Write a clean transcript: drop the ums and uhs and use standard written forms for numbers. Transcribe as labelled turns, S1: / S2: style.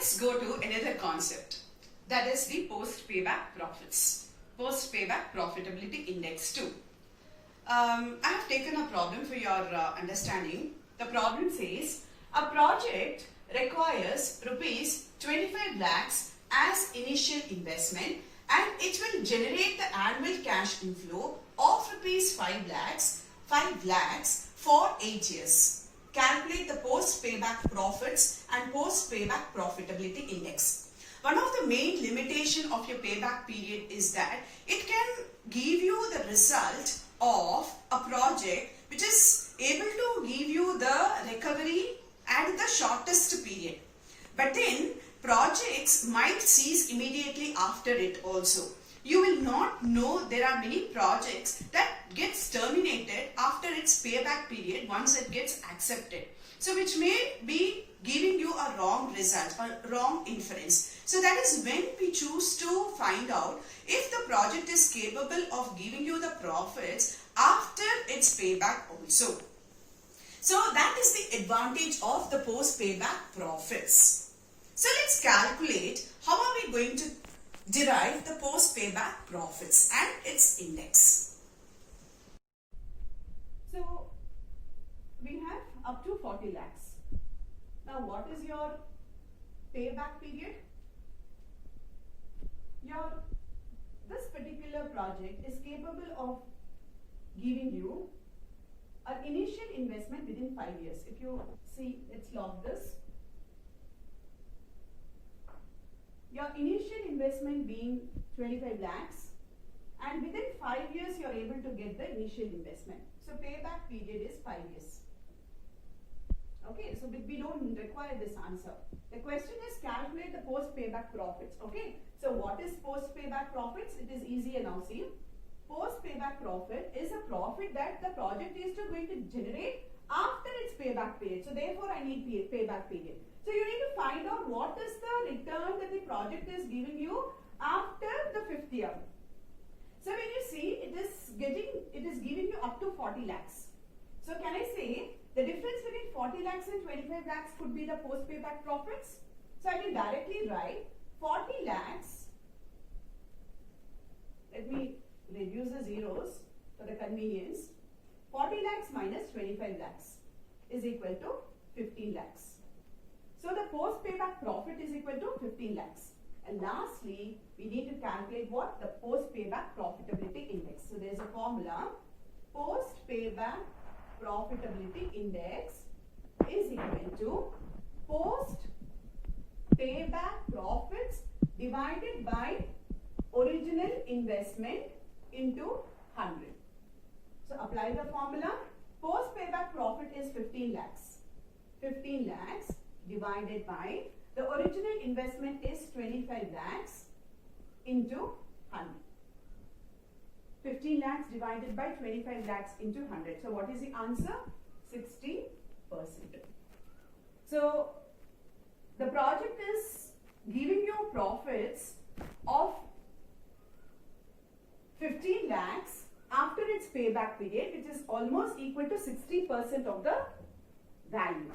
S1: let's go to another concept, that is the post payback profits, post payback profitability index 2. I have taken a problem for your understanding. The problem says a project requires rupees 25 lakhs as initial investment and it will generate the annual cash inflow of rupees 5 lakhs for 8 years. Calculate the post payback profits and post payback profitability index. One of the main limitation of your payback period is that it can give you the result of a project which is able to give you the recovery at the shortest period. But then projects might cease immediately after it also. You will not know there are many projects that gets terminated after its payback period once it gets accepted. So which may be giving you a wrong result or wrong inference. So that is when we choose to find out if the project is capable of giving you the profits after its payback also. So that is the advantage of the post payback profits. So let's calculate how are we going to derive the post payback profits and its index. So we have up to 40 lakhs. Now what is your payback period? This particular project is capable of giving you an initial investment within 5 years. If you see, let's log this. Your initial investment being 25 lakhs and within 5 years you are able to get the initial investment. So payback period is 5 years. Okay, so we don't require this answer. The question is calculate the post payback profits. Okay, so what is post payback profits? It is easier now. See, post payback profit is a profit that the project is going to generate after its payback period. So therefore I need payback period. So you need to find out what is the return that the project is giving you after the 5th year. So when you see it is giving you up to 40 lakhs. So can I say the difference between 40 lakhs and 25 lakhs could be the post payback profits? So I will directly write 40 lakhs. Let me reduce the zeros for the convenience. 40 lakhs minus 25 lakhs is equal to 15 lakhs. So the post payback profit is equal to 15 lakhs. And lastly, we need to calculate what? The post payback profitability index. So there is a formula. Post payback profitability index is equal to post payback profits divided by original investment into 100. So apply the formula. Post payback profit is 15 lakhs. 15 lakhs divided by the original investment is 25 lakhs into 100. 15 lakhs divided by 25 lakhs into 100. So what is the answer? 60%. So the project is giving you profits of 15 lakhs after its payback period, which is almost equal to 60% of the value.